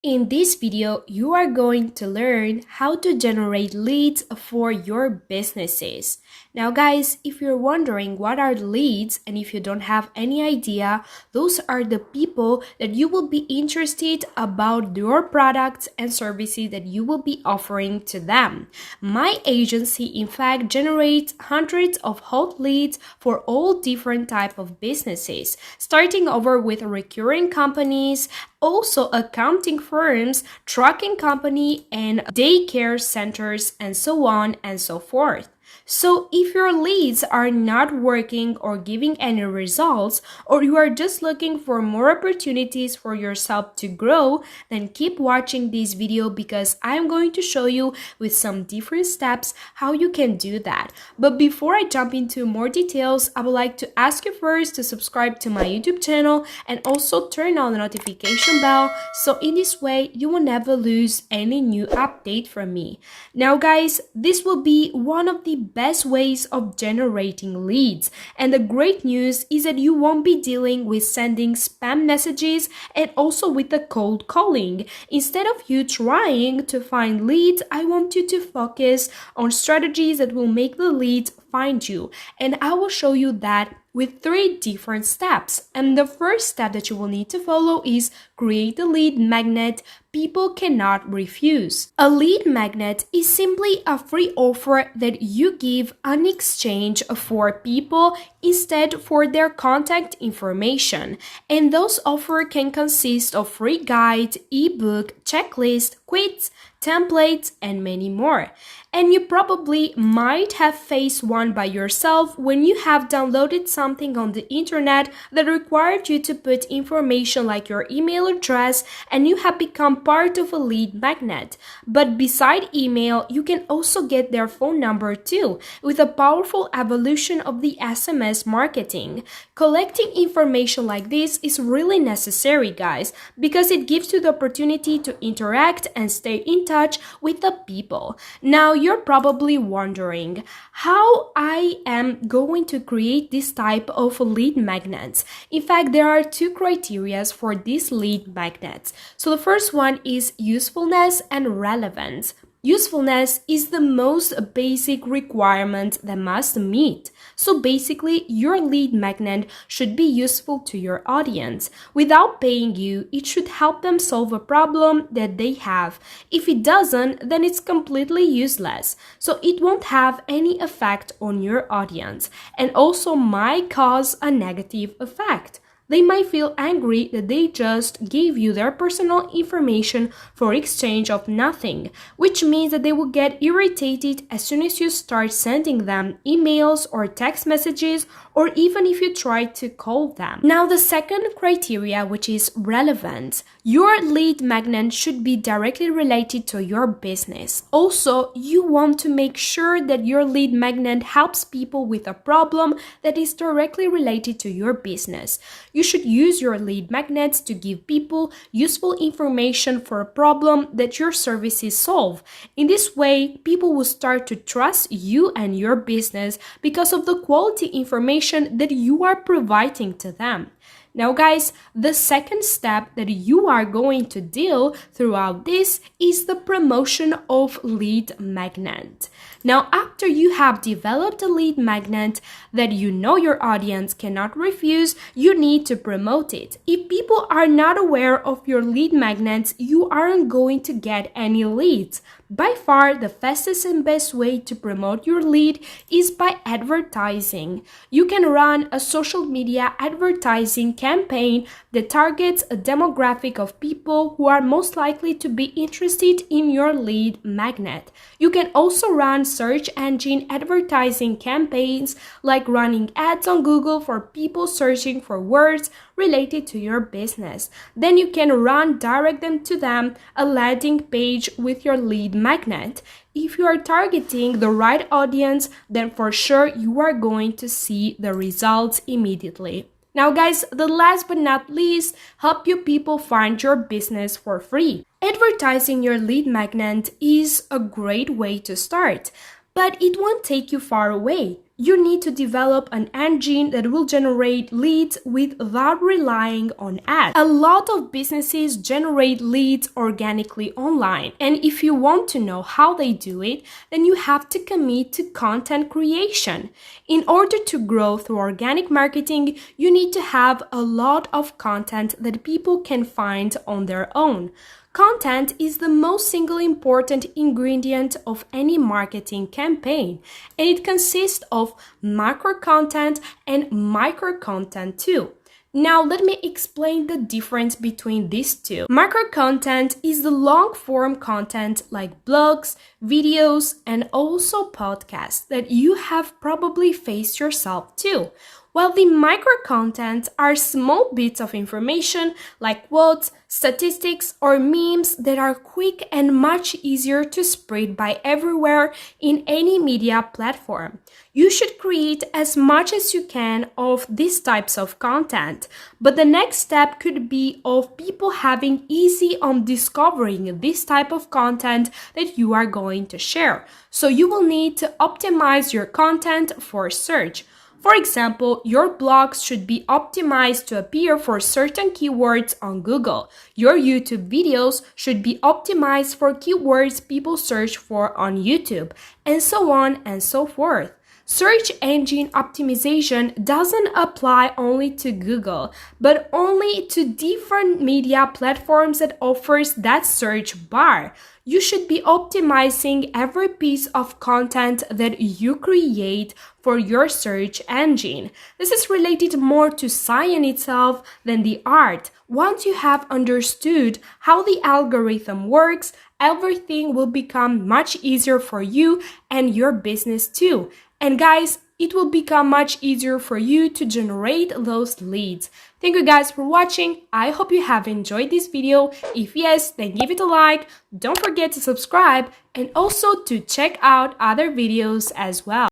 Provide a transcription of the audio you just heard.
In this video, you are going to learn how to generate leads for your businesses. Now guys, if you're wondering what are leads and if you don't have any idea, those are the people that you will be interested about your products and services that you will be offering to them. My agency in fact generates hundreds of hot leads for all different type of businesses, starting over with recurring companies, also accounting firms, trucking company, and daycare centers, and so on and so forth. So if your leads are not working or giving any results, or you are just looking for more opportunities for yourself to grow, then keep watching this video because I'm going to show you with some different steps how you can do that. But before I jump into more details, I would like to ask you first to subscribe to my YouTube channel and also turn on the notification bell, so in this way you will never lose any new update from me. Now guys, this will be one of the best ways of generating leads, and the great news is that you won't be dealing with sending spam messages and also with the cold calling. Instead of you trying to find leads, I want you to focus on strategies that will make the leads find you, and I will show you that with 3 different steps. And the first step that you will need to follow is create a lead magnet people cannot refuse. A lead magnet is simply a free offer that you give in exchange for people instead for their contact information. And those offers can consist of free guide, ebook, checklist, quiz, templates, and many more. And you probably might have faced one by yourself when you have downloaded something on the internet that required you to put information like your email address, and you have become part of a lead magnet. But beside email, you can also get their phone number too, with a powerful evolution of the SMS marketing. Collecting information like this is really necessary, guys, because it gives you the opportunity to interact and stay in touch with the people. Now, you're probably wondering how I am going to create this type of lead magnets. In fact, there are 2 criteria for these lead magnets. So the first one is usefulness and relevance. Usefulness is the most basic requirement that must meet. So basically, your lead magnet should be useful to your audience. Without paying you, it should help them solve a problem that they have. If it doesn't, then it's completely useless. So it won't have any effect on your audience, and also might cause a negative effect. They might feel angry that they just gave you their personal information for exchange of nothing, which means that they will get irritated as soon as you start sending them emails or text messages, or even if you try to call them. Now, the second criteria, which is relevant. Your lead magnet should be directly related to your business. Also, you want to make sure that your lead magnet helps people with a problem that is directly related to your business. You should use your lead magnets to give people useful information for a problem that your services solve. In this way, people will start to trust you and your business because of the quality information that you are providing to them. Now guys, the second step that you are going to deal throughout this is the promotion of lead magnet. Now, after you have developed a lead magnet that you know your audience cannot refuse, you need to promote it. If people are not aware of your lead magnets, you aren't going to get any leads. By far, the fastest and best way to promote your lead is by advertising. You can run a social media advertising campaign that targets a demographic of people who are most likely to be interested in your lead magnet. You can also run search engine advertising campaigns, like running ads on Google for people searching for words related to your business. Then you can direct them to a landing page with your lead magnet. If you are targeting the right audience, then for sure you are going to see the results immediately. Now guys, the last but not least, help you people find your business for free. Advertising your lead magnet is a great way to start, but it won't take you far away. you need to develop an engine that will generate leads without relying on ads. A lot of businesses generate leads organically online, and if you want to know how they do it, then you have to commit to content creation. In order to grow through organic marketing, you need to have a lot of content that people can find on their own. Content is the most single important ingredient of any marketing campaign, and it consists of macro content and micro content too. Now, let me explain the difference between these two. Macro content is the long form content like blogs, videos, and also podcasts that you have probably faced yourself too. While the micro content are small bits of information like quotes, statistics, or memes that are quick and much easier to spread by everywhere in any media platform. You should create as much as you can of these types of content, but the next step could be of people having easy on discovering this type of content that you are going to share. So you will need to optimize your content for search. For example, your blogs should be optimized to appear for certain keywords on Google. Your YouTube videos should be optimized for keywords people search for on YouTube, and so on and so forth. Search engine optimization doesn't apply only to Google, but only to different media platforms that offers that search bar. You should be optimizing every piece of content that you create for your search engine. This is related more to science itself than the art. Once you have understood how the algorithm works, everything will become much easier for you and your business too. And guys, it will become much easier for you to generate those leads. Thank you guys for watching. I hope you have enjoyed this video. If yes, then give it a like. Don't forget to subscribe and also to check out other videos as well.